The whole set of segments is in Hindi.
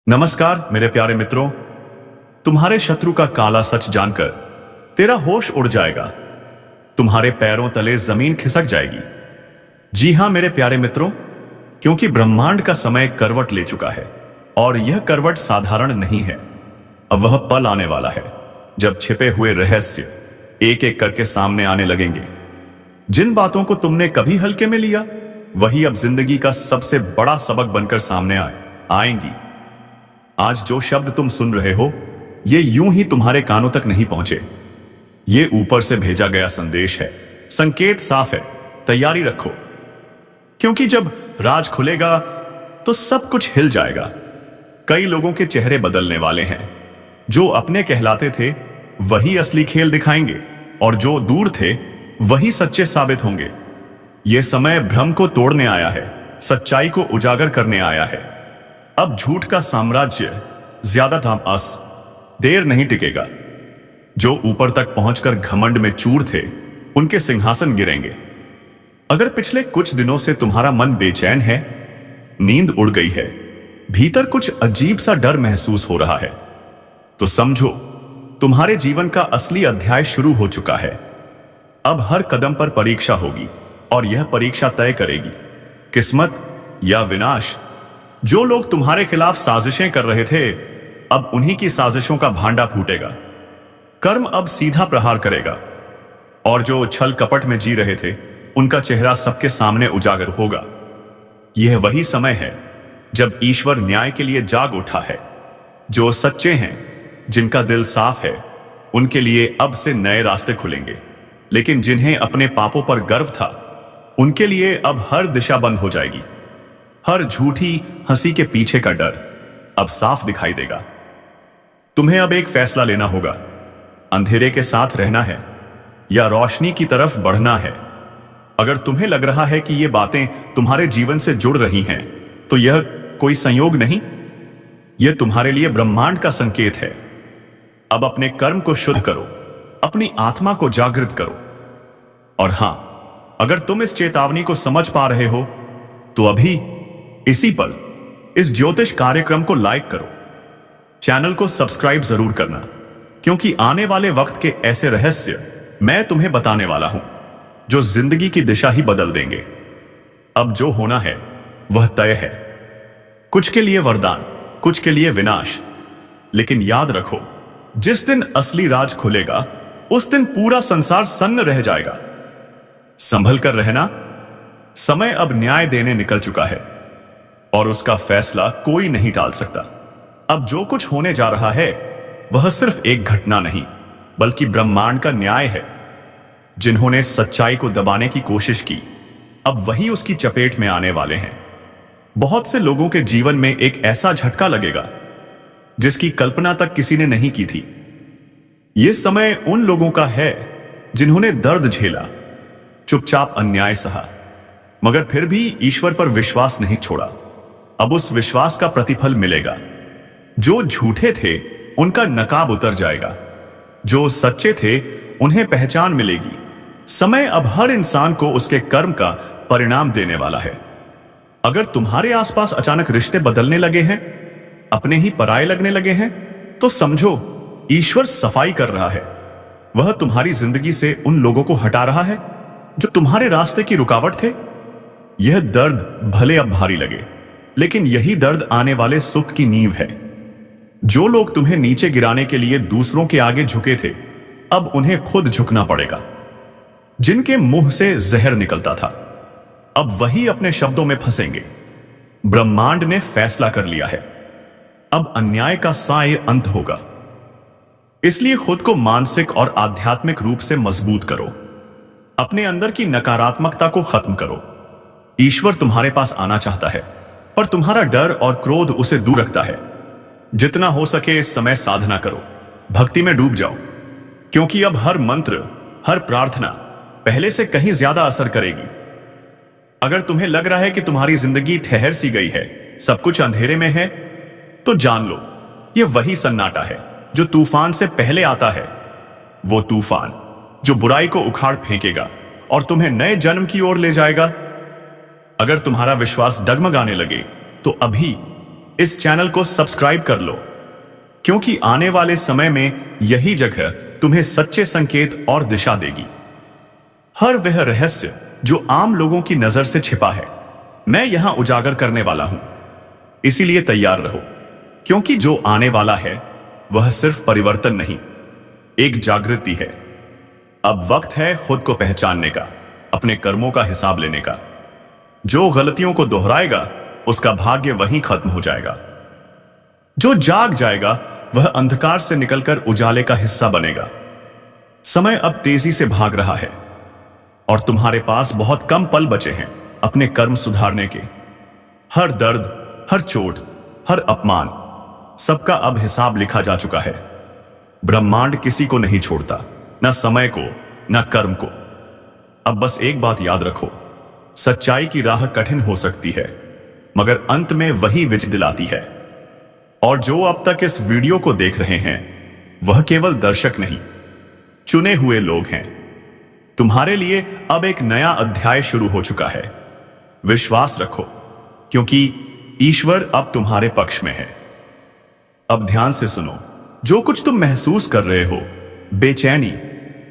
नमस्कार मेरे प्यारे मित्रों। तुम्हारे शत्रु का काला सच जानकर तेरा होश उड़ जाएगा, तुम्हारे पैरों तले जमीन खिसक जाएगी। जी हां मेरे प्यारे मित्रों, क्योंकि ब्रह्मांड का समय करवट ले चुका है और यह करवट साधारण नहीं है। अब वह पल आने वाला है जब छिपे हुए रहस्य एक एक करके सामने आने लगेंगे। जिन बातों को तुमने कभी हल्के में लिया वही अब जिंदगी का सबसे बड़ा सबक बनकर सामने आएंगी। आज जो शब्द तुम सुन रहे हो ये यूं ही तुम्हारे कानों तक नहीं पहुंचे। ये ऊपर से भेजा गया संदेश है, संकेत साफ है, तैयारी रखो। क्योंकि जब राज खुलेगा तो सब कुछ हिल जाएगा। कई लोगों के चेहरे बदलने वाले हैं। जो अपने कहलाते थे वही असली खेल दिखाएंगे और जो दूर थे वही सच्चे साबित होंगे। यह समय भ्रम को तोड़ने आया है, सच्चाई को उजागर करने आया है। अब झूठ का साम्राज्य ज्यादा देर नहीं टिकेगा। जो ऊपर तक पहुंचकर घमंड में चूर थे उनके सिंहासन गिरेंगे। अगर पिछले कुछ दिनों से तुम्हारा मन बेचैन है, नींद उड़ गई है, भीतर कुछ अजीब सा डर महसूस हो रहा है, तो समझो तुम्हारे जीवन का असली अध्याय शुरू हो चुका है। अब हर कदम पर परीक्षा होगी और यह परीक्षा तय करेगी किस्मत या विनाश। जो लोग तुम्हारे खिलाफ साजिशें कर रहे थे अब उन्हीं की साजिशों का भांडा फूटेगा। कर्म अब सीधा प्रहार करेगा और जो छल कपट में जी रहे थे उनका चेहरा सबके सामने उजागर होगा। यह वही समय है जब ईश्वर न्याय के लिए जाग उठा है। जो सच्चे हैं, जिनका दिल साफ है, उनके लिए अब से नए रास्ते खुलेंगे। लेकिन जिन्हें अपने पापों पर गर्व था उनके लिए अब हर दिशा बंद हो जाएगी। हर झूठी हंसी के पीछे का डर अब साफ दिखाई देगा। तुम्हें अब एक फैसला लेना होगा, अंधेरे के साथ रहना है या रोशनी की तरफ बढ़ना है। अगर तुम्हें लग रहा है कि ये बातें तुम्हारे जीवन से जुड़ रही हैं तो यह कोई संयोग नहीं, यह तुम्हारे लिए ब्रह्मांड का संकेत है। अब अपने कर्म को शुद्ध करो, अपनी आत्मा को जागृत करो। और हां, अगर तुम इस चेतावनी को समझ पा रहे हो तो अभी इसी पल इस ज्योतिष कार्यक्रम को लाइक करो, चैनल को सब्सक्राइब जरूर करना, क्योंकि आने वाले वक्त के ऐसे रहस्य मैं तुम्हें बताने वाला हूं जो जिंदगी की दिशा ही बदल देंगे। अब जो होना है वह तय है। कुछ के लिए वरदान, कुछ के लिए विनाश। लेकिन याद रखो, जिस दिन असली राज खुलेगा उस दिन पूरा संसार सन्न रह जाएगा। संभल कर रहना, समय अब न्याय देने निकल चुका है और उसका फैसला कोई नहीं टाल सकता। अब जो कुछ होने जा रहा है वह सिर्फ एक घटना नहीं बल्कि ब्रह्मांड का न्याय है। जिन्होंने सच्चाई को दबाने की कोशिश की अब वही उसकी चपेट में आने वाले हैं। बहुत से लोगों के जीवन में एक ऐसा झटका लगेगा जिसकी कल्पना तक किसी ने नहीं की थी। यह समय उन लोगों का है जिन्होंने दर्द झेला, चुपचाप अन्याय सहा, मगर फिर भी ईश्वर पर विश्वास नहीं छोड़ा। अब उस विश्वास का प्रतिफल मिलेगा। जो झूठे थे उनका नकाब उतर जाएगा, जो सच्चे थे उन्हें पहचान मिलेगी। समय अब हर इंसान को उसके कर्म का परिणाम देने वाला है। अगर तुम्हारे आसपास अचानक रिश्ते बदलने लगे हैं, अपने ही पराये लगने लगे हैं, तो समझो ईश्वर सफाई कर रहा है। वह तुम्हारी जिंदगी से उन लोगों को हटा रहा है जो तुम्हारे रास्ते की रुकावट थे। यह दर्द भले अब भारी लगे, लेकिन यही दर्द आने वाले सुख की नींव है। जो लोग तुम्हें नीचे गिराने के लिए दूसरों के आगे झुके थे अब उन्हें खुद झुकना पड़ेगा। जिनके मुंह से जहर निकलता था अब वही अपने शब्दों में फंसेंगे। ब्रह्मांड ने फैसला कर लिया है, अब अन्याय का साय अंत होगा। इसलिए खुद को मानसिक और आध्यात्मिक रूप से मजबूत करो। अपने अंदर की नकारात्मकता को खत्म करो। ईश्वर तुम्हारे पास आना चाहता है पर तुम्हारा डर और क्रोध उसे दूर रखता है। जितना हो सके इस समय साधना करो, भक्ति में डूब जाओ, क्योंकि अब हर मंत्र, हर प्रार्थना पहले से कहीं ज्यादा असर करेगी। अगर तुम्हें लग रहा है कि तुम्हारी जिंदगी ठहर सी गई है, सब कुछ अंधेरे में है, तो जान लो यह वही सन्नाटा है जो तूफान से पहले आता है। वो तूफान जो बुराई को उखाड़ फेंकेगा और तुम्हें नए जन्म की ओर ले जाएगा। अगर तुम्हारा विश्वास डगमगाने लगे तो अभी इस चैनल को सब्सक्राइब कर लो, क्योंकि आने वाले समय में यही जगह तुम्हें सच्चे संकेत और दिशा देगी। हर वह रहस्य जो आम लोगों की नजर से छिपा है, मैं यहां उजागर करने वाला हूं। इसीलिए तैयार रहो, क्योंकि जो आने वाला है वह सिर्फ परिवर्तन नहीं, एक जागृति है। अब वक्त है खुद को पहचानने का, अपने कर्मों का हिसाब लेने का। जो गलतियों को दोहराएगा उसका भाग्य वहीं खत्म हो जाएगा। जो जाग जाएगा वह अंधकार से निकलकर उजाले का हिस्सा बनेगा। समय अब तेजी से भाग रहा है और तुम्हारे पास बहुत कम पल बचे हैं अपने कर्म सुधारने के। हर दर्द, हर चोट, हर अपमान, सबका अब हिसाब लिखा जा चुका है। ब्रह्मांड किसी को नहीं छोड़ता, न समय को, न कर्म को। अब बस एक बात याद रखो, सच्चाई की राह कठिन हो सकती है, मगर अंत में वही विजय दिलाती है। और जो अब तक इस वीडियो को देख रहे हैं वह केवल दर्शक नहीं, चुने हुए लोग हैं। तुम्हारे लिए अब एक नया अध्याय शुरू हो चुका है। विश्वास रखो, क्योंकि ईश्वर अब तुम्हारे पक्ष में है। अब ध्यान से सुनो, जो कुछ तुम महसूस कर रहे हो, बेचैनी,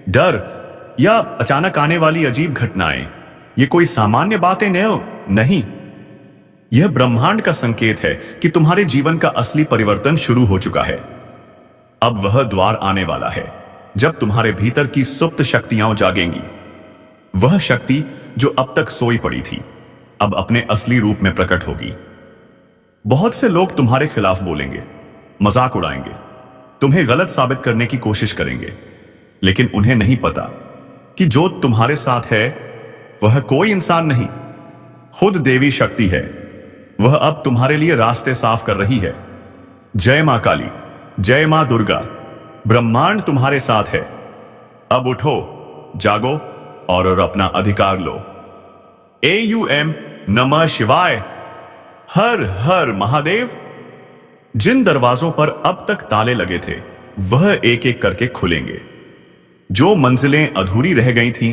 डर या अचानक आने वाली अजीब घटनाएं, ये कोई सामान्य बातें नहीं। यह ब्रह्मांड का संकेत है कि तुम्हारे जीवन का असली परिवर्तन शुरू हो चुका है। अब वह द्वार आने वाला है जब तुम्हारे भीतर की सुप्त शक्तियां जागेंगी। वह शक्ति जो अब तक सोई पड़ी थी, अब अपने असली रूप में प्रकट होगी। बहुत से लोग तुम्हारे खिलाफ बोलेंगे, मजाक उड़ाएंगे, तुम्हें गलत साबित करने की कोशिश करेंगे, लेकिन उन्हें नहीं पता कि जो तुम्हारे साथ है वह कोई इंसान नहीं, खुद देवी शक्ति है। वह अब तुम्हारे लिए रास्ते साफ कर रही है। जय मां काली, जय मां दुर्गा, ब्रह्मांड तुम्हारे साथ है। अब उठो, जागो और अपना अधिकार लो। AUM नमः शिवाय, हर हर महादेव। जिन दरवाजों पर अब तक ताले लगे थे वह एक एक करके खुलेंगे। जो मंजिलें अधूरी रह गई थीं,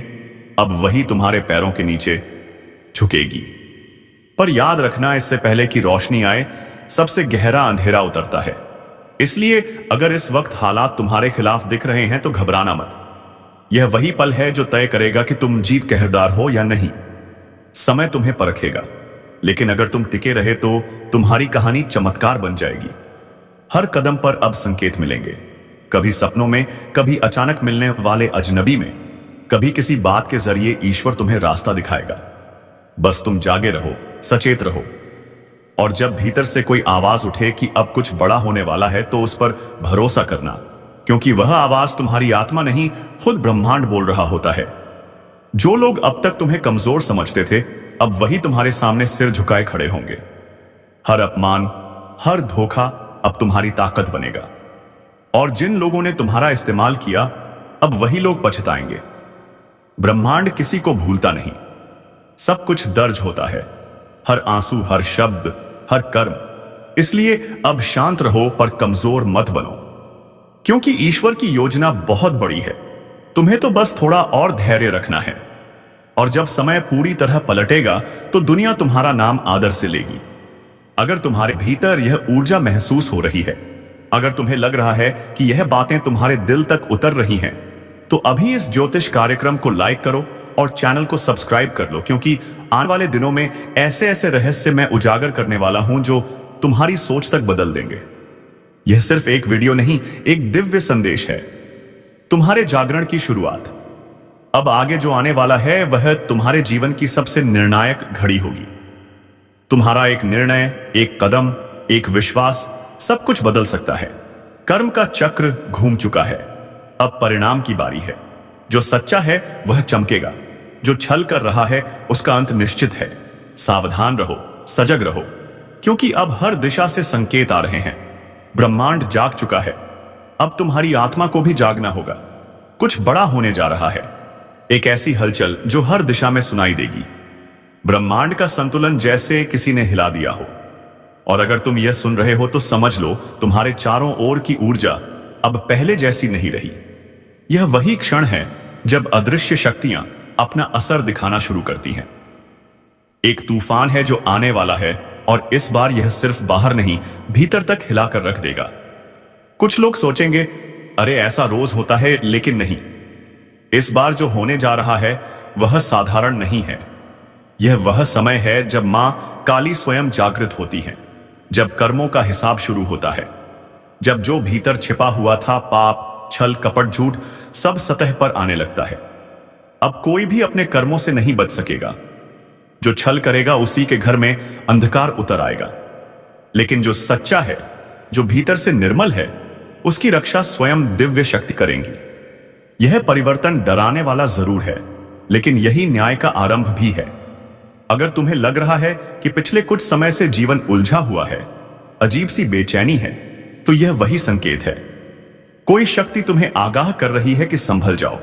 अब वही तुम्हारे पैरों के नीचे झुकेगी। पर याद रखना, इससे पहले कि रोशनी आए, सबसे गहरा अंधेरा उतरता है। इसलिए अगर इस वक्त हालात तुम्हारे खिलाफ दिख रहे हैं तो घबराना मत। यह वही पल है जो तय करेगा कि तुम जीत के हकदार हो या नहीं। समय तुम्हें परखेगा, लेकिन अगर तुम टिके रहे तो तुम्हारी कहानी चमत्कार बन जाएगी। हर कदम पर अब संकेत मिलेंगे, कभी सपनों में, कभी अचानक मिलने वाले अजनबी में, कभी किसी बात के जरिए ईश्वर तुम्हें रास्ता दिखाएगा। बस तुम जागे रहो, सचेत रहो, और जब भीतर से कोई आवाज उठे कि अब कुछ बड़ा होने वाला है तो उस पर भरोसा करना, क्योंकि वह आवाज तुम्हारी आत्मा नहीं, खुद ब्रह्मांड बोल रहा होता है। जो लोग अब तक तुम्हें कमजोर समझते थे, अब वही तुम्हारे सामने सिर झुकाए खड़े होंगे। हर अपमान, हर धोखा अब तुम्हारी ताकत बनेगा, और जिन लोगों ने तुम्हारा इस्तेमाल किया, अब वही लोग पछताएंगे। ब्रह्मांड किसी को भूलता नहीं, सब कुछ दर्ज होता है, हर आंसू, हर शब्द, हर कर्म। इसलिए अब शांत रहो पर कमजोर मत बनो, क्योंकि ईश्वर की योजना बहुत बड़ी है। तुम्हें तो बस थोड़ा और धैर्य रखना है, और जब समय पूरी तरह पलटेगा तो दुनिया तुम्हारा नाम आदर से लेगी। अगर तुम्हारे भीतर यह ऊर्जा महसूस हो रही है, अगर तुम्हें लग रहा है कि यह बातें तुम्हारे दिल तक उतर रही हैं, तो अभी इस ज्योतिष कार्यक्रम को लाइक करो और चैनल को सब्सक्राइब कर लो, क्योंकि आने वाले दिनों में ऐसे ऐसे रहस्य मैं उजागर करने वाला हूं जो तुम्हारी सोच तक बदल देंगे। यह सिर्फ एक वीडियो नहीं, एक दिव्य संदेश है, तुम्हारे जागरण की शुरुआत। अब आगे जो आने वाला है वह तुम्हारे जीवन की सबसे निर्णायक घड़ी होगी। तुम्हारा एक निर्णय, एक कदम, एक विश्वास, सब कुछ बदल सकता है। कर्म का चक्र घूम चुका है, अब परिणाम की बारी है। जो सच्चा है वह चमकेगा, जो छल कर रहा है उसका अंत निश्चित है। सावधान रहो, सजग रहो, क्योंकि अब हर दिशा से संकेत आ रहे हैं। ब्रह्मांड जाग चुका है, अब तुम्हारी आत्मा को भी जागना होगा। कुछ बड़ा होने जा रहा है, एक ऐसी हलचल जो हर दिशा में सुनाई देगी। ब्रह्मांड का संतुलन जैसे किसी ने हिला दिया हो। और अगर तुम यह सुन रहे हो तो समझ लो, तुम्हारे चारों ओर की ऊर्जा अब पहले जैसी नहीं रही। यह वही क्षण है जब अदृश्य शक्तियां अपना असर दिखाना शुरू करती हैं। एक तूफान है जो आने वाला है और इस बार यह सिर्फ बाहर नहीं, भीतर तक हिलाकर रख देगा। कुछ लोग सोचेंगे, अरे ऐसा रोज होता है, लेकिन नहीं। इस बार जो होने जा रहा है वह साधारण नहीं है। यह वह समय है जब मां काली स्वयं जागृत होती है, जब कर्मों का हिसाब शुरू होता है, जब जो भीतर छिपा हुआ था, पाप, छल, कपट, झूठ, सब सतह पर आने लगता है। अब कोई भी अपने कर्मों से नहीं बच सकेगा। जो छल करेगा उसी के घर में अंधकार उतर आएगा। लेकिन जो सच्चा है, जो भीतर से निर्मल है, उसकी रक्षा स्वयं दिव्य शक्ति करेंगी। यह परिवर्तन डराने वाला जरूर है, लेकिन यही न्याय का आरंभ भी है। अगर तुम्हें लग रहा है कि पिछले कुछ समय से जीवन उलझा हुआ है, अजीब सी बेचैनी है, तो यह वही संकेत है। कोई शक्ति तुम्हें आगाह कर रही है कि संभल जाओ।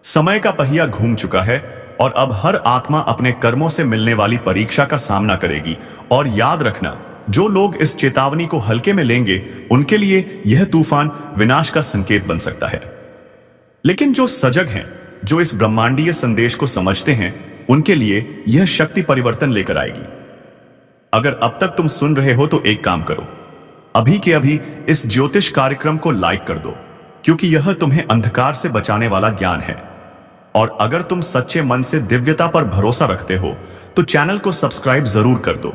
समय का पहिया घूम चुका है और अब हर आत्मा अपने कर्मों से मिलने वाली परीक्षा का सामना करेगी। और याद रखना, जो लोग इस चेतावनी को हल्के में लेंगे, उनके लिए यह तूफान विनाश का संकेत बन सकता है। लेकिन जो सजग हैं, जो इस ब्रह्मांडीय संदेश को समझते हैं, उनके लिए यह शक्ति परिवर्तन लेकर आएगी। अगर अब तक तुम सुन रहे हो तो एक काम करो, अभी के अभी इस ज्योतिष कार्यक्रम को लाइक कर दो, क्योंकि यह तुम्हें अंधकार से बचाने वाला ज्ञान है। और अगर तुम सच्चे मन से दिव्यता पर भरोसा रखते हो तो चैनल को सब्सक्राइब जरूर कर दो,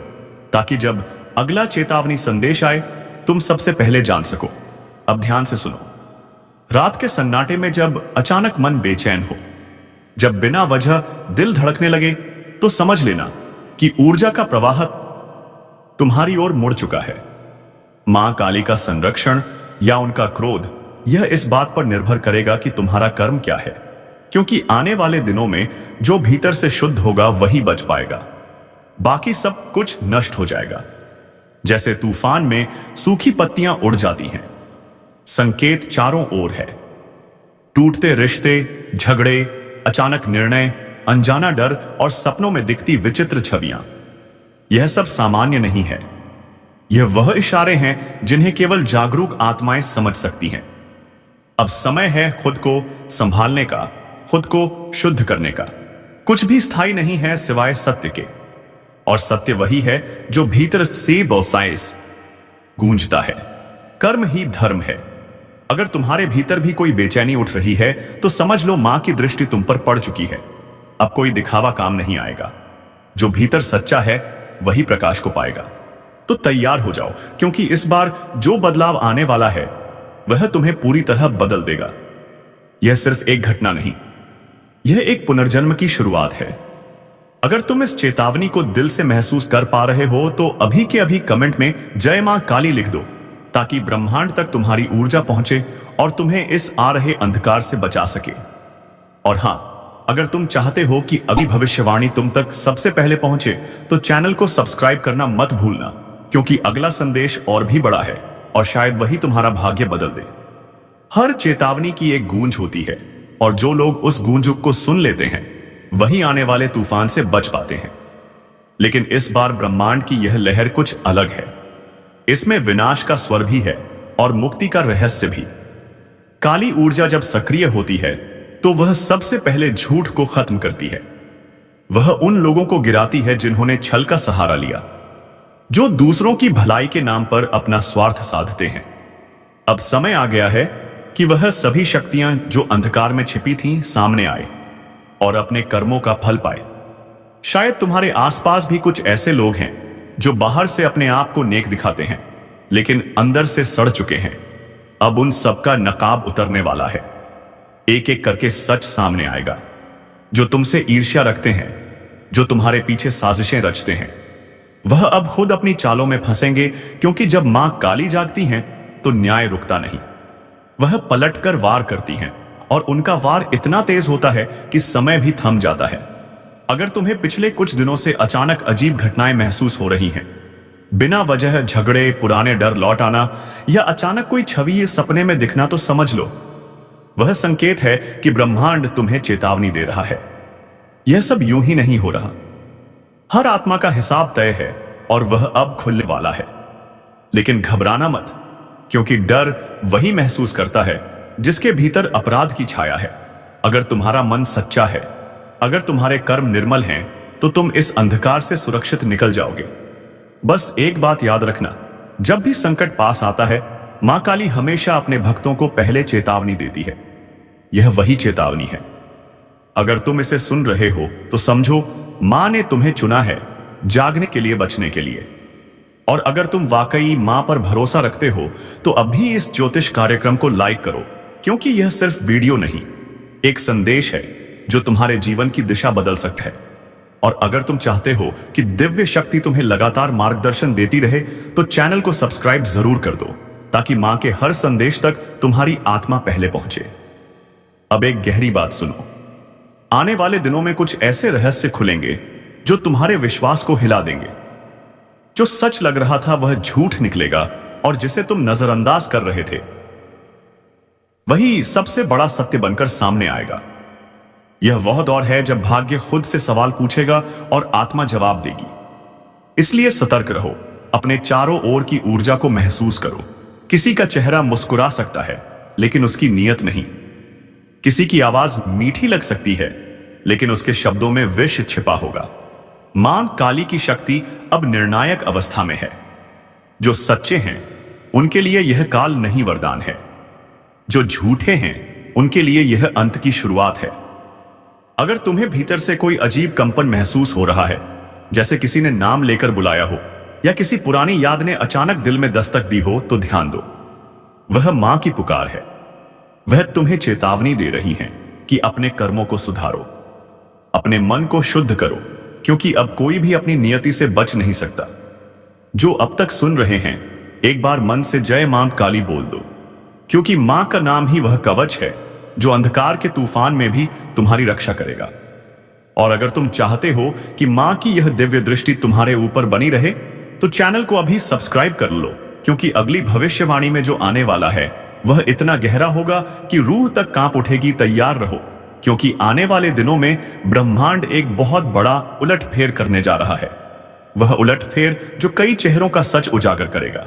ताकि जब अगला चेतावनी संदेश आए तुम सबसे पहले जान सको। अब ध्यान से सुनो। रात के सन्नाटे में जब अचानक मन बेचैन हो, जब बिना वजह दिल धड़कने लगे, तो समझ लेना कि ऊर्जा का प्रवाह तुम्हारी ओर मुड़ चुका है। मां काली का संरक्षण या उनका क्रोध, यह इस बात पर निर्भर करेगा कि तुम्हारा कर्म क्या है, क्योंकि आने वाले दिनों में जो भीतर से शुद्ध होगा वही बच पाएगा, बाकी सब कुछ नष्ट हो जाएगा। जैसे तूफान में सूखी पत्तियां उड़ जाती हैं, संकेत चारों ओर है। टूटते रिश्ते, झगड़े, अचानक निर्णय, अनजाना डर और सपनों में दिखती विचित्र छवियां, यह सब सामान्य नहीं है। यह वह इशारे हैं जिन्हें केवल जागरूक आत्माएं समझ सकती हैं। अब समय है खुद को संभालने का, खुद को शुद्ध करने का। कुछ भी स्थायी नहीं है सिवाय सत्य के, और सत्य वही है जो भीतर से बौसाइस गूंजता है। कर्म ही धर्म है। अगर तुम्हारे भीतर भी कोई बेचैनी उठ रही है तो समझ लो मां की दृष्टि तुम पर पड़ चुकी है। अब कोई दिखावा काम नहीं आएगा। जो भीतर सच्चा है वही प्रकाश को पाएगा। तो तैयार हो जाओ, क्योंकि इस बार जो बदलाव आने वाला है वह तुम्हें पूरी तरह बदल देगा। यह सिर्फ एक घटना नहीं, यह एक पुनर्जन्म की शुरुआत है। अगर तुम इस चेतावनी को दिल से महसूस कर पा रहे हो तो अभी के अभी कमेंट में जय मां काली लिख दो, ताकि ब्रह्मांड तक तुम्हारी ऊर्जा पहुंचे और तुम्हें इस आ रहे अंधकार से बचा सके। और हां, अगर तुम चाहते हो कि अगली भविष्यवाणी तुम तक सबसे पहले पहुंचे तो चैनल को सब्सक्राइब करना मत भूलना, क्योंकि अगला संदेश और भी बड़ा है और शायद वही तुम्हारा भाग्य बदल दे। हर चेतावनी की एक गूंज होती है, और जो लोग उस गूंज को सुन लेते हैं वही आने वाले तूफान से बच पाते हैं। लेकिन इस बार ब्रह्मांड की यह लहर कुछ अलग है। इसमें विनाश का स्वर भी है और मुक्ति का रहस्य भी। काली ऊर्जा जब सक्रिय होती है तो वह सबसे पहले झूठ को खत्म करती है। वह उन लोगों को गिराती है जिन्होंने छल का सहारा लिया, जो दूसरों की भलाई के नाम पर अपना स्वार्थ साधते हैं। अब समय आ गया है कि वह सभी शक्तियां जो अंधकार में छिपी थीं सामने आए और अपने कर्मों का फल पाए। शायद तुम्हारे आसपास भी कुछ ऐसे लोग हैं जो बाहर से अपने आप को नेक दिखाते हैं, लेकिन अंदर से सड़ चुके हैं। अब उन सबका नकाब उतरने वाला है। एक एक करके सच सामने आएगा। जो तुमसे ईर्ष्या रखते हैं, जो तुम्हारे पीछे साजिशें रचते हैं, वह अब खुद अपनी चालों में फंसेंगे, क्योंकि जब मां काली जागती हैं तो न्याय रुकता नहीं। वह पलटकर वार करती हैं और उनका वार इतना तेज होता है कि समय भी थम जाता है। अगर तुम्हें पिछले कुछ दिनों से अचानक अजीब घटनाएं महसूस हो रही हैं, बिना वजह झगड़े, पुराने डर लौट आना या अचानक कोई छवि सपने में दिखना, तो समझ लो वह संकेत है कि ब्रह्मांड तुम्हें चेतावनी दे रहा है। यह सब यूं ही नहीं हो रहा। हर आत्मा का हिसाब तय है और वह अब खुलने वाला है। लेकिन घबराना मत, क्योंकि डर वही महसूस करता है जिसके भीतर अपराध की छाया है। अगर तुम्हारा मन सच्चा है, अगर तुम्हारे कर्म निर्मल हैं, तो तुम इस अंधकार से सुरक्षित निकल जाओगे। बस एक बात याद रखना, जब भी संकट पास आता है, मां काली हमेशा अपने भक्तों को पहले चेतावनी देती है। यह वही चेतावनी है। अगर तुम इसे सुन रहे हो तो समझो मां ने तुम्हें चुना है, जागने के लिए, बचने के लिए। और अगर तुम वाकई मां पर भरोसा रखते हो तो अभी इस ज्योतिष कार्यक्रम को लाइक करो, क्योंकि यह सिर्फ वीडियो नहीं, एक संदेश है जो तुम्हारे जीवन की दिशा बदल सकता है। और अगर तुम चाहते हो कि दिव्य शक्ति तुम्हें लगातार मार्गदर्शन देती रहे तो चैनल को सब्सक्राइब जरूर कर दो, ताकि मां के हर संदेश तक तुम्हारी आत्मा पहले पहुंचे। अब एक गहरी बात सुनो। आने वाले दिनों में कुछ ऐसे रहस्य खुलेंगे जो तुम्हारे विश्वास को हिला देंगे। जो सच लग रहा था वह झूठ निकलेगा, और जिसे तुम नजरअंदाज कर रहे थे वही सबसे बड़ा सत्य बनकर सामने आएगा। यह वह दौर है जब भाग्य खुद से सवाल पूछेगा और आत्मा जवाब देगी। इसलिए सतर्क रहो, अपने चारों ओर की ऊर्जा को महसूस करो। किसी का चेहरा मुस्कुरा सकता है, लेकिन उसकी नीयत नहीं। किसी की आवाज मीठी लग सकती है, लेकिन उसके शब्दों में विष छिपा होगा। मां काली की शक्ति अब निर्णायक अवस्था में है। जो सच्चे हैं उनके लिए यह काल नहीं वरदान है, जो झूठे हैं उनके लिए यह अंत की शुरुआत है। अगर तुम्हें भीतर से कोई अजीब कंपन महसूस हो रहा है, जैसे किसी ने नाम लेकर बुलाया हो या किसी पुरानी याद ने अचानक दिल में दस्तक दी हो, तो ध्यान दो, वह मां की पुकार है। वह तुम्हें चेतावनी दे रही है कि अपने कर्मों को सुधारो, अपने मन को शुद्ध करो, क्योंकि अब कोई भी अपनी नियति से बच नहीं सकता। जो अब तक सुन रहे हैं, एक बार मन से जय मां काली बोल दो, क्योंकि मां का नाम ही वह कवच है जो अंधकार के तूफान में भी तुम्हारी रक्षा करेगा। और अगर तुम चाहते हो कि मां की यह दिव्य दृष्टि तुम्हारे ऊपर बनी रहे, तो चैनल को अभी सब्सक्राइब कर लो, क्योंकि अगली भविष्यवाणी में जो आने वाला है वह इतना गहरा होगा कि रूह तक कांप उठेगी। तैयार रहो, क्योंकि आने वाले दिनों में ब्रह्मांड एक बहुत बड़ा उलटफेर करने जा रहा है। वह उलटफेर जो कई चेहरों का सच उजागर करेगा।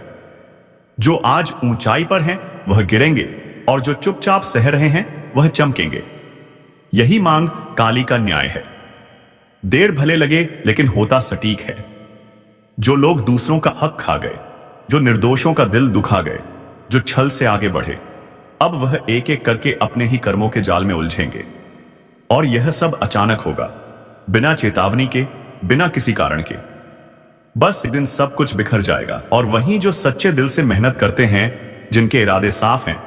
जो आज ऊंचाई पर हैं वह गिरेंगे, और जो चुपचाप सह रहे हैं वह चमकेंगे। यही मांग काली का न्याय है। देर भले लगे, लेकिन होता सटीक है। जो लोग दूसरों का हक खा गए, जो निर्दोषों का दिल दुखा गए, जो छल से आगे बढ़े, अब वह एक एक करके अपने ही कर्मों के जाल में उलझेंगे। और यह सब अचानक होगा, बिना चेतावनी के, बिना किसी कारण के। बस एक दिन सब कुछ बिखर जाएगा, और वहीं जो सच्चे दिल से मेहनत करते हैं, जिनके इरादे साफ हैं,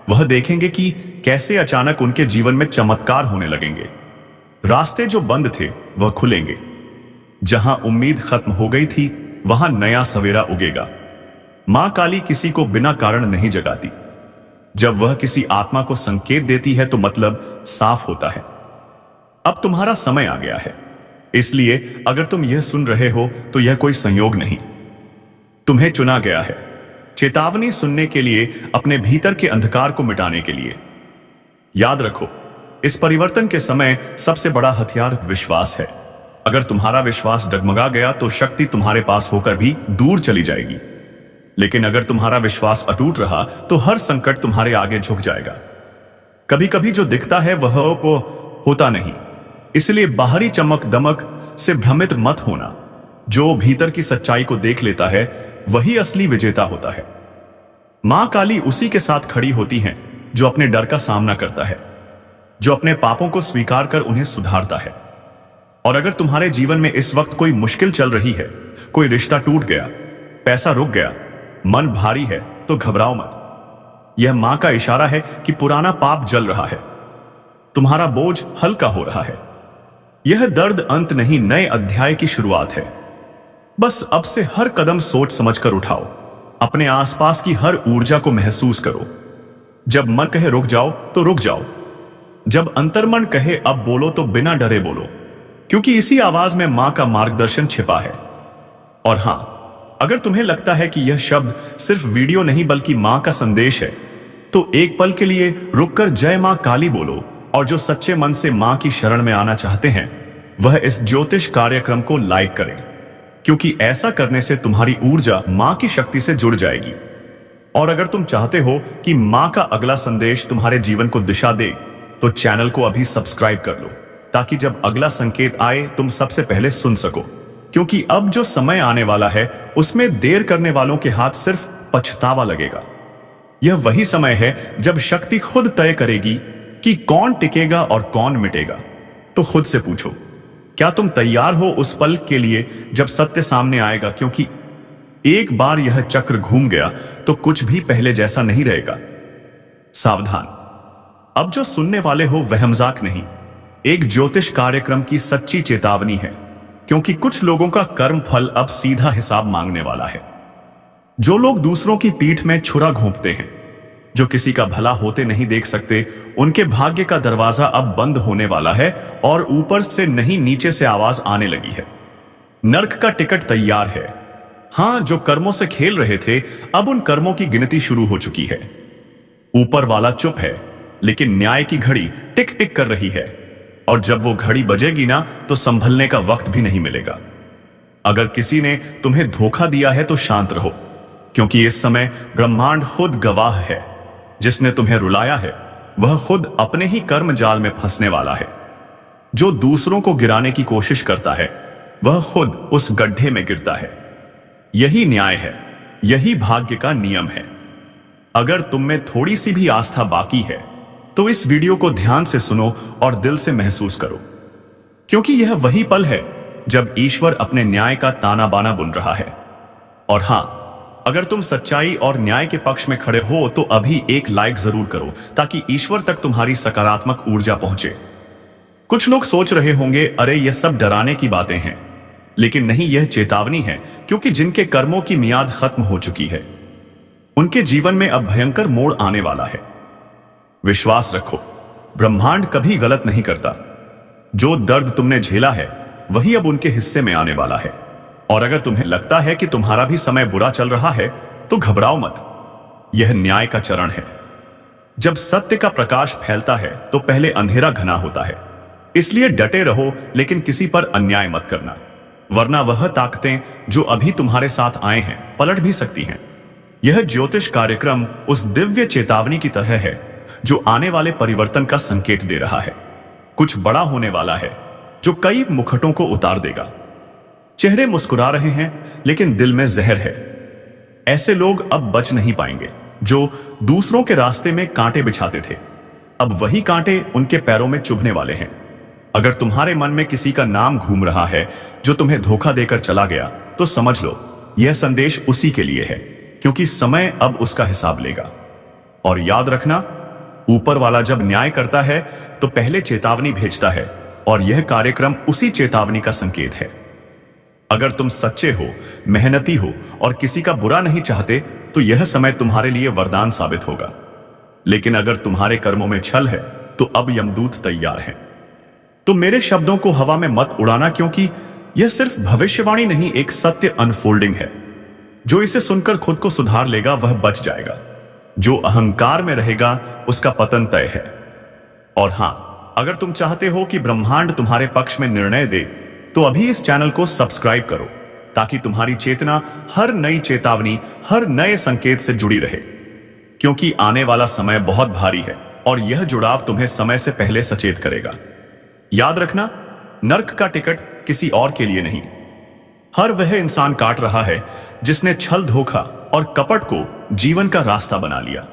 वह देखेंगे कि कैसे अचानक उनके जीवन में चमत्कार होने लगेंगे। रास्ते जो बंद थे वह खुलेंगे। जहां उम्मीद खत्म हो गई थी, वहां नया सवेरा उगेगा। मां काली किसी को बिना कारण नहीं जगाती। जब वह किसी आत्मा को संकेत देती है तो मतलब साफ होता है। अब तुम्हारा समय आ गया है। इसलिए अगर तुम यह सुन रहे हो तो यह कोई संयोग नहीं, तुम्हें चुना गया है, चेतावनी सुनने के लिए, अपने भीतर के अंधकार को मिटाने के लिए। याद रखो, इस परिवर्तन के समय सबसे बड़ा हथियार विश्वास है। अगर तुम्हारा विश्वास डगमगा गया तो शक्ति तुम्हारे पास होकर भी दूर चली जाएगी। लेकिन अगर तुम्हारा विश्वास अटूट रहा तो हर संकट तुम्हारे आगे झुक जाएगा। कभी कभी जो दिखता है वह होता नहीं, इसलिए बाहरी चमक दमक से भ्रमित मत होना। जो भीतर की सच्चाई को देख लेता है वही असली विजेता होता है। मां काली उसी के साथ खड़ी होती हैं जो अपने डर का सामना करता है, जो अपने पापों को स्वीकार कर उन्हें सुधारता है। और अगर तुम्हारे जीवन में इस वक्त कोई मुश्किल चल रही है, कोई रिश्ता टूट गया, पैसा रुक गया, मन भारी है, तो घबराओ मत। यह मां का इशारा है कि पुराना पाप जल रहा है, तुम्हारा बोझ हल्का हो रहा है। यह दर्द अंत नहीं, नए अध्याय की शुरुआत है। बस अब से हर कदम सोच समझकर उठाओ, अपने आसपास की हर ऊर्जा को महसूस करो। जब मन कहे रुक जाओ तो रुक जाओ, जब अंतर्मन कहे अब बोलो तो बिना डरे बोलो, क्योंकि इसी आवाज में मां का मार्गदर्शन छिपा है। और हां, अगर तुम्हें लगता है कि यह शब्द सिर्फ वीडियो नहीं बल्कि मां का संदेश है, तो एक पल के लिए रुककर जय मां काली बोलो। और जो सच्चे मन से मां की शरण में आना चाहते हैं वह इस ज्योतिष कार्यक्रम को लाइक करें, क्योंकि ऐसा करने से तुम्हारी ऊर्जा मां की शक्ति से जुड़ जाएगी। और अगर तुम चाहते हो कि मां का अगला संदेश तुम्हारे जीवन को दिशा दे, तो चैनल को अभी सब्सक्राइब कर लो, ताकि जब अगला संकेत आए तुम सबसे पहले सुन सको। क्योंकि अब जो समय आने वाला है उसमें देर करने वालों के हाथ सिर्फ पछतावा लगेगा। यह वही समय है जब शक्ति खुद तय करेगी कि कौन टिकेगा और कौन मिटेगा। तो खुद से पूछो, क्या तुम तैयार हो उस पल के लिए जब सत्य सामने आएगा? क्योंकि एक बार यह चक्र घूम गया तो कुछ भी पहले जैसा नहीं रहेगा। सावधान, अब जो सुनने वाले हो वह मजाक नहीं, एक ज्योतिष कार्यक्रम की सच्ची चेतावनी है। क्योंकि कुछ लोगों का कर्म फल अब सीधा हिसाब मांगने वाला है। जो लोग दूसरों की पीठ में छुरा घोंपते हैं, जो किसी का भला होते नहीं देख सकते, उनके भाग्य का दरवाजा अब बंद होने वाला है और ऊपर से नहीं नीचे से आवाज आने लगी है, नर्क का टिकट तैयार है। हां, जो कर्मों से खेल रहे थे अब उन कर्मों की गिनती शुरू हो चुकी है। ऊपर वाला चुप है, लेकिन न्याय की घड़ी टिक टिक कर रही है। और जब वो घड़ी बजेगी ना तो संभलने का वक्त भी नहीं मिलेगा। अगर किसी ने तुम्हें धोखा दिया है तो शांत रहो, क्योंकि इस समय ब्रह्मांड खुद गवाह है। जिसने तुम्हें रुलाया है वह खुद अपने ही कर्म जाल में फंसने वाला है। जो दूसरों को गिराने की कोशिश करता है वह खुद उस गड्ढे में गिरता है। यही न्याय है, यही भाग्य का नियम है। अगर तुम में थोड़ी सी भी आस्था बाकी है तो इस वीडियो को ध्यान से सुनो और दिल से महसूस करो, क्योंकि यह वही पल है जब ईश्वर अपने न्याय का ताना बाना बुन रहा है। और हां, अगर तुम सच्चाई और न्याय के पक्ष में खड़े हो तो अभी एक लाइक जरूर करो, ताकि ईश्वर तक तुम्हारी सकारात्मक ऊर्जा पहुंचे। कुछ लोग सोच रहे होंगे, अरे यह सब डराने की बातें हैं, लेकिन नहीं, यह चेतावनी है। क्योंकि जिनके कर्मों की मियाद खत्म हो चुकी है उनके जीवन में अब भयंकर मोड़ आने वाला है। विश्वास रखो, ब्रह्मांड कभी गलत नहीं करता। जो दर्द तुमने झेला है वही अब उनके हिस्से में आने वाला है। और अगर तुम्हें लगता है कि तुम्हारा भी समय बुरा चल रहा है तो घबराओ मत, यह न्याय का चरण है। जब सत्य का प्रकाश फैलता है तो पहले अंधेरा घना होता है। इसलिए डटे रहो, लेकिन किसी पर अन्याय मत करना, वरना वह ताकतें जो अभी तुम्हारे साथ आए हैं पलट भी सकती हैं। यह ज्योतिष कार्यक्रम उस दिव्य चेतावनी की तरह है जो आने वाले परिवर्तन का संकेत दे रहा है। कुछ बड़ा होने वाला है जो कई मुखटों को उतार देगा। चेहरे मुस्कुरा रहे हैं लेकिन दिल में जहर है। ऐसे लोग अब बच नहीं पाएंगे जो दूसरों के रास्ते में कांटे बिछाते थे। अब वही कांटे उनके पैरों में चुभने वाले हैं। अगर तुम्हारे मन में किसी का नाम घूम रहा है जो तुम्हें धोखा देकर चला गया, तो समझ लो यह संदेश उसी के लिए है, क्योंकि समय अब उसका हिसाब लेगा। और याद रखना, ऊपर वाला जब न्याय करता है तो पहले चेतावनी भेजता है, और यह कार्यक्रम उसी चेतावनी का संकेत है। अगर तुम सच्चे हो, मेहनती हो और किसी का बुरा नहीं चाहते तो यह समय तुम्हारे लिए वरदान साबित होगा। लेकिन अगर तुम्हारे कर्मों में छल है तो अब यमदूत तैयार हैं। तो मेरे शब्दों को हवा में मत उड़ाना, क्योंकि यह सिर्फ भविष्यवाणी नहीं, एक सत्य अनफोल्डिंग है। जो इसे सुनकर खुद को सुधार लेगा वह बच जाएगा। जो अहंकार में रहेगा उसका पतन तय है। और हां, अगर तुम चाहते हो कि ब्रह्मांड तुम्हारे पक्ष में निर्णय दे तो अभी इस चैनल को सब्सक्राइब करो, ताकि तुम्हारी चेतना हर नई चेतावनी, हर नए संकेत से जुड़ी रहे। क्योंकि आने वाला समय बहुत भारी है और यह जुड़ाव तुम्हें समय से पहले सचेत करेगा। याद रखना, नर्क का टिकट किसी और के लिए नहीं, हर वह इंसान काट रहा है जिसने छल, धोखा और कपट को जीवन का रास्ता बना लिया।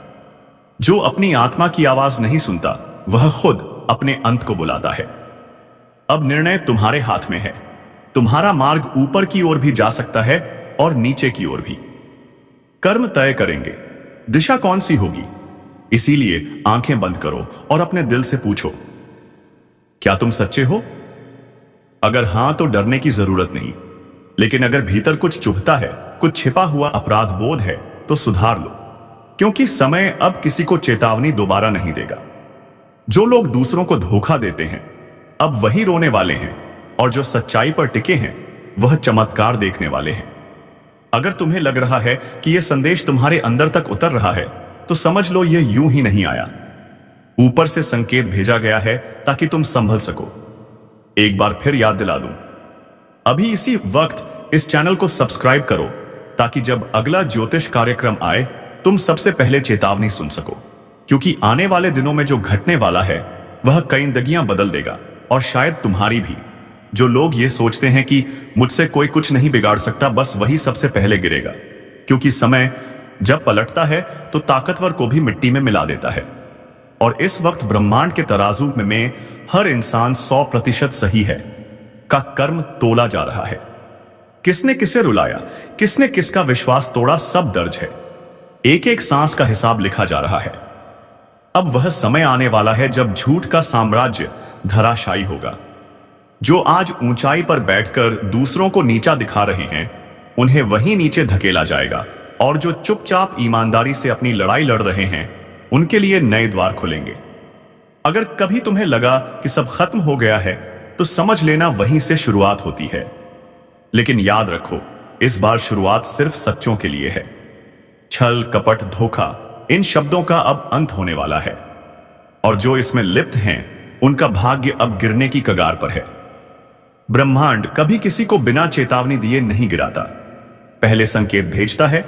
जो अपनी आत्मा की आवाज नहीं सुनता वह खुद अपने अंत को बुलाता है। अब निर्णय तुम्हारे हाथ में है। तुम्हारा मार्ग ऊपर की ओर भी जा सकता है और नीचे की ओर भी। कर्म तय करेंगे दिशा कौन सी होगी। इसीलिए आंखें बंद करो और अपने दिल से पूछो, क्या तुम सच्चे हो? अगर हां तो डरने की जरूरत नहीं, लेकिन अगर भीतर कुछ चुभता है, कुछ छिपा हुआ अपराध बोध है, तो सुधार लो, क्योंकि समय अब किसी को चेतावनी दोबारा नहीं देगा। जो लोग दूसरों को धोखा देते हैं अब वही रोने वाले हैं, और जो सच्चाई पर टिके हैं वह चमत्कार देखने वाले हैं। अगर तुम्हें लग रहा है कि यह संदेश तुम्हारे अंदर तक उतर रहा है तो समझ लो यह यूं ही नहीं आया। ऊपर से संकेत भेजा गया है ताकि तुम संभल सको। एक बार फिर याद दिला दूं, अभी इसी वक्त इस चैनल को सब्सक्राइब करो, ताकि जब अगला ज्योतिष कार्यक्रम आए तुम सबसे पहले चेतावनी सुन सको। क्योंकि आने वाले दिनों में जो घटने वाला है वह कई जिंदगियां बदल देगा, और शायद तुम्हारी भी। जो लोग ये सोचते हैं कि मुझसे कोई कुछ नहीं बिगाड़ सकता, बस वही सबसे पहले गिरेगा, क्योंकि समय जब पलटता है तो ताकतवर को भी मिट्टी में मिला देता है। और इस वक्त ब्रह्मांड के तराजू में हर इंसान 100% सही है का कर्म तोला जा रहा है। किसने किसे रुलाया, किसने किसका विश्वास तोड़ा, सब दर्ज है। एक एक सांस का हिसाब लिखा जा रहा है। अब वह समय आने वाला है जब झूठ का साम्राज्य धराशायी होगा। जो आज ऊंचाई पर बैठकर दूसरों को नीचा दिखा रहे हैं, उन्हें वहीं नीचे धकेला जाएगा, और जो चुपचाप ईमानदारी से अपनी लड़ाई लड़ रहे हैं, उनके लिए नए द्वार खुलेंगे। अगर कभी तुम्हें लगा कि सब खत्म हो गया है, तो समझ लेना वहीं से शुरुआत होती है। लेकिन याद रखो, इस बार शुरुआत सिर्फ सच्चों के लिए है। छल, कपट, धोखा, इन शब्दों का अब अंत होने वाला है, और जो इसमें लिप्त हैं, उनका भाग्य अब गिरने की कगार पर है। ब्रह्मांड कभी किसी को बिना चेतावनी दिए नहीं गिराता। पहले संकेत भेजता है,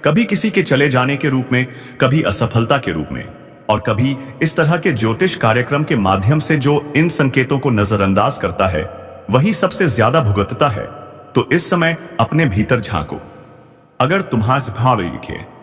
कभी किसी के चले जाने के रूप में, कभी असफलता के रूप में, और कभी इस तरह के ज्योतिष कार्यक्रम के माध्यम से। जो इन संकेतों को नजरअंदाज करता है, वही सबसे ज्यादा भुगतता है। तो इस समय अपने भीतर झांको। अगर तुम्हारे भाव लिखे